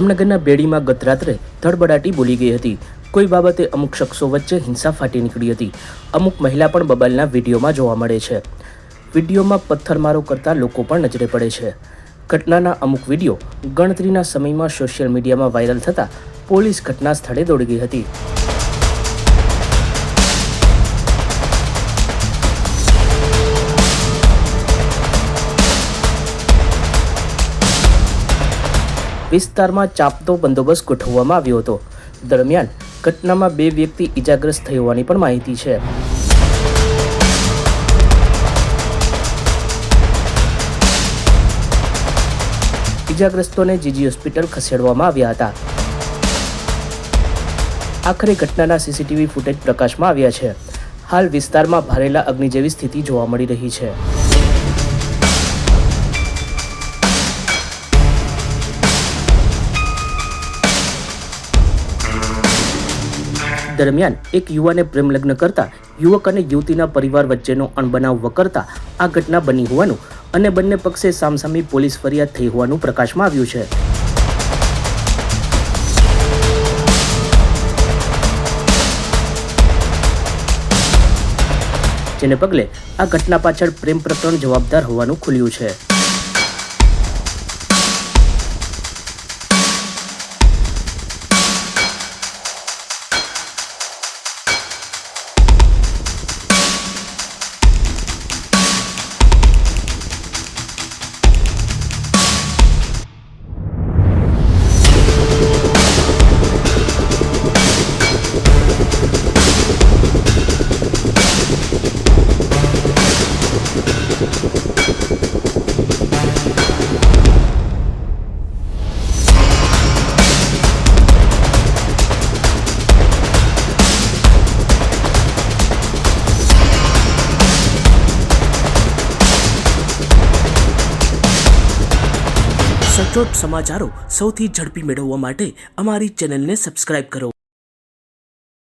જામનગરના બેડીમાં ગત રાત્રે ધડબડાટી બોલી ગઈ હતી। કોઈ બાબતે અમુક શખ્સો વચ્ચે હિંસા ફાટી નીકળી હતી। અમુક મહિલા પણ બબાલના વિડીયોમાં જોવા મળે છે। વિડીયોમાં પથ્થરમારો કરતા લોકો પણ નજરે પડે છે। ઘટનાના અમુક વિડીયો ગણતરીના સમયમાં સોશિયલ મીડિયામાં વાયરલ થતા પોલીસ ઘટના સ્થળે દોડી ગઈ હતી। વિસ્તારમાં ચાંપતો બંદોબસ્ત ગોઠવવામાં આવ્યો હતો। દરમિયાન ઘટનામાં 2 વ્યક્તિ ઈજાગ્રસ્ત થઈ હોવાની પણ માહિતી છે। ઈજાગ્રસ્તોને જીજી હોસ્પિટલ ખસેડવામાં આવ્યા હતા। આખરે ઘટનાના સીસીટીવી ફૂટેજ પ્રકાશમાં આવ્યા છે। હાલ વિસ્તારમાં ભારેલા અગ્નિ જેવી સ્થિતિ જોવા મળી રહી છે। દરમિયાન એક યુવાને પ્રેમ લગ્ન કરતા યુવક અને યુવતીના પરિવાર વચ્ચેનો અણબનાવ વકરતા આ ઘટના બની હોવાનું અને બંને પક્ષે સામસામી પોલીસ ફરિયાદ થઈ હોવાનું પ્રકાશમાં આવ્યું છે। જેને પગલે આ ઘટના પાછળ પ્રેમ પ્રકરણ જવાબદાર હોવાનું ખુલ્યું છે। સચોટ સમાચારો સૌથી ઝડપી મેળવવા માટે અમારી ચેનલને સબસ્ક્રાઇબ કરો।